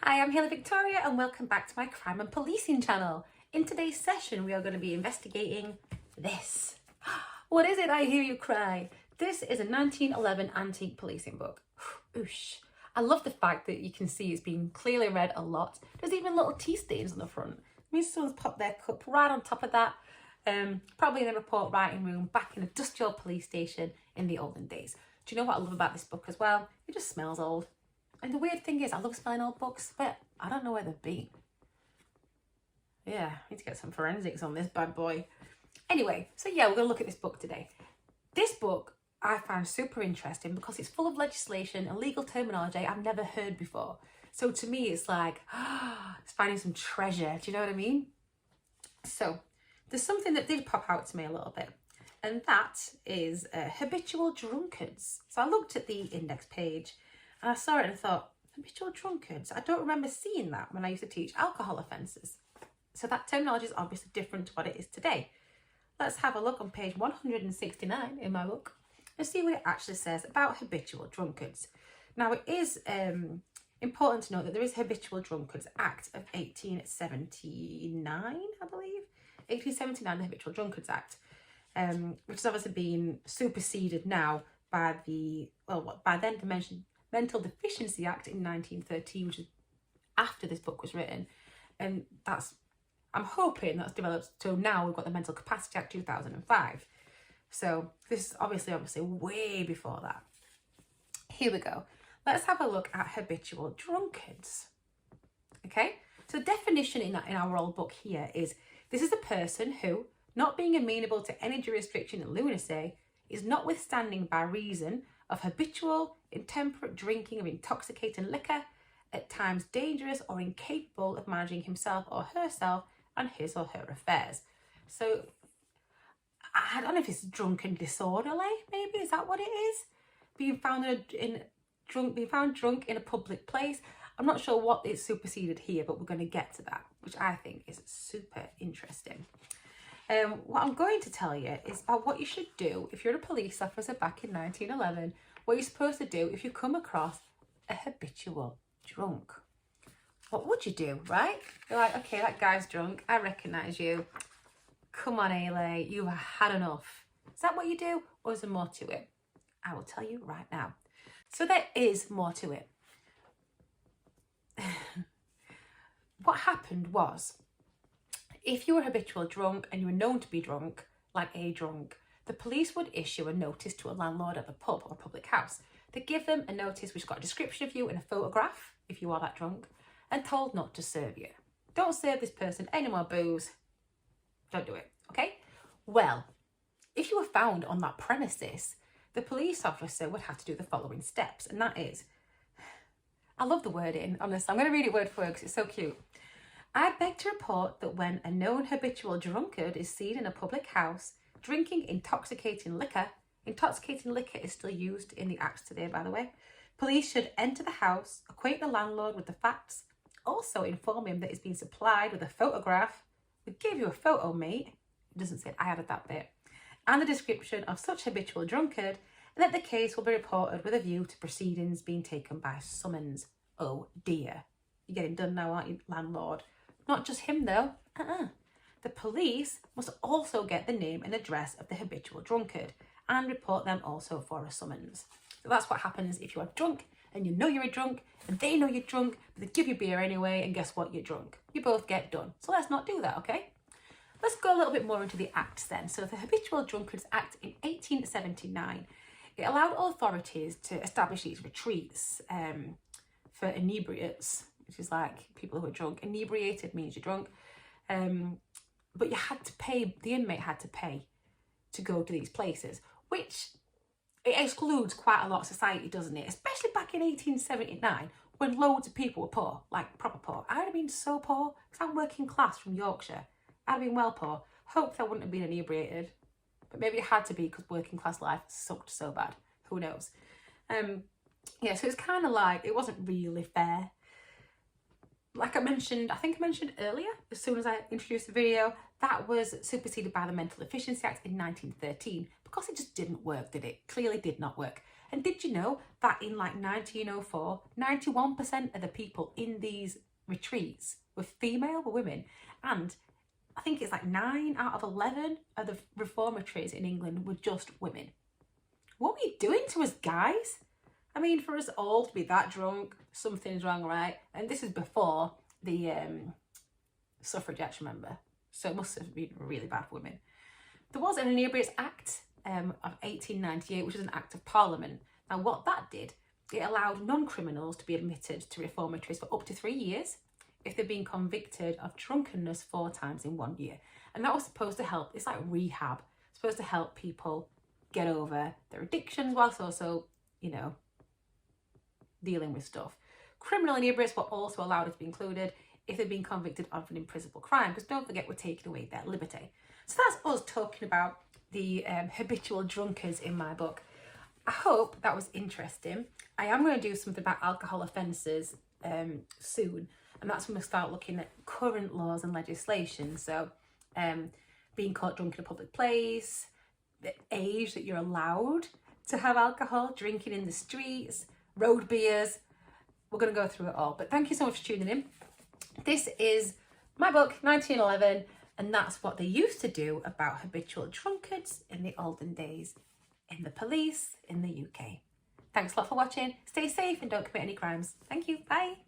Hi, I'm Haley Victoria and welcome back to my crime and policing channel. In today's session we are going to be investigating this. What is it, I hear you cry? This is a 1911 antique policing book. Oosh. I love the fact that you can see it's been clearly read a lot. There's even little tea stains on the front. It means someone's popped their cup right on top of that. Probably in a report writing room back in a dusty old police station in the olden days. Do you know what I love about this book as well? It just smells old. And the weird thing is, I love smelling old books, but I don't know where they've been. Yeah, I need to get some forensics on this bad boy. Anyway, so yeah, we're going to look at this book today. This book I found super interesting because it's full of legislation and legal terminology I've never heard before. So to me, it's like, it's finding some treasure. Do you know what I mean? So there's something that did pop out to me a little bit, and that is Habitual Drunkards. So I looked at the index page and I saw it and thought, habitual drunkards? I don't remember seeing that when I used to teach alcohol offences. So that terminology is obviously different to what it is today. Let's have a look on page 169 in my book and see what it actually says about habitual drunkards. Now, it is important to note that there is Habitual Drunkards Act of 1879, I believe. 1879, the Habitual Drunkards Act, which has obviously been superseded now by the, by then the Mental Deficiency Act in 1913, which is after this book was written. And that's, I'm hoping that's developed to now we've got the Mental Capacity Act 2005. So this is obviously way before that. Here we go. Let's have a look at habitual drunkards. Okay, so the definition in our old book here is, this is a person who, not being amenable to any jurisdiction in lunacy, is notwithstanding by reason of habitual, intemperate drinking of intoxicating liquor, at times dangerous or incapable of managing himself or herself and his or her affairs. So, I don't know if it's drunk and disorderly, maybe, is that what it is? Being found drunk in a public place. I'm not sure what is superseded here, but we're going to get to that, which I think is super interesting. What I'm going to tell you is about what you should do if you're a police officer back in 1911, what you're supposed to do if you come across a habitual drunk. What would you do, right? You're like, okay, that guy's drunk, I recognise you. Come on, Ailey, you've had enough. Is that what you do, or is there more to it? I will tell you right now. So there is more to it. What happened was, if you were a habitual drunk and you were known to be drunk, like a drunk, the police would issue a notice to a landlord of a pub or public house. They'd give them a notice which got a description of you and a photograph, if you are that drunk, and told not to serve you. Don't serve this person any more booze. Don't do it, okay? Well, if you were found on that premises, the police officer would have to do the following steps, and that is, I love the wording, honestly. I'm going to read it word for word because it's so cute. I beg to report that when a known habitual drunkard is seen in a public house drinking intoxicating liquor is still used in the acts today, by the way, police should enter the house, acquaint the landlord with the facts, also inform him that he's been supplied with a photograph. We gave you a photo, mate. It doesn't say, I added that bit. And the description of such habitual drunkard, and that the case will be reported with a view to proceedings being taken by summons. Oh dear. You're getting done now, aren't you, landlord? Not just him though. The police must also get the name and address of the habitual drunkard and report them also for a summons. So that's what happens if you are drunk and you know you're a drunk and they know you're drunk, but they give you beer anyway, and guess what? You're drunk. You both get done. So let's not do that, okay? Let's go a little bit more into the acts then. So the Habitual Drunkards Act in 1879, it allowed authorities to establish these retreats for inebriates, which is like people who are drunk. Inebriated means you're drunk. But you had to pay, the inmate had to pay to go to these places, which it excludes quite a lot of society, doesn't it? Especially back in 1879, when loads of people were poor, like proper poor. I'd have been so poor, because I'm working class from Yorkshire. I'd have been well poor. Hoped I wouldn't have been inebriated, but maybe it had to be because working class life sucked so bad. Who knows? Yeah, so it's kind of like, it wasn't really fair. Like I mentioned, I think I mentioned earlier, as soon as I introduced the video, that was superseded by the Mental Deficiency Act in 1913 because it just didn't work, did it? Clearly did not work. And did you know that in like 1904, 91% of the people in these retreats were female, were women? And I think it's like 9 out of 11 of the reformatories in England were just women. What are we doing to us, guys? I mean, for us all to be that drunk, something's wrong, right? And this is before the suffragettes, remember? So it must have been really bad for women. There was an Inebriates Act of 1898, which was an act of parliament. Now, what that did, it allowed non-criminals to be admitted to reformatories for up to 3 years if they've been convicted of drunkenness 4 times in 1 year. And that was supposed to help, it's like rehab, supposed to help people get over their addictions whilst also, you know, dealing with stuff. Criminal inebriates were also allowed to be included if they've been convicted of an imprisonable crime, because don't forget, we're taking away their liberty. So that's us talking about the habitual drunkards in my book. I hope that was interesting. I am going to do something about alcohol offences soon, and that's when we start looking at current laws and legislation. So being caught drunk in a public place, the age that you're allowed to have alcohol, drinking in the streets, road beers. We're going to go through it all. But thank you so much for tuning in. This is my book, 1911, and that's what they used to do about habitual drunkards in the olden days in the police in the UK. Thanks a lot for watching. Stay safe and don't commit any crimes. Thank you. Bye.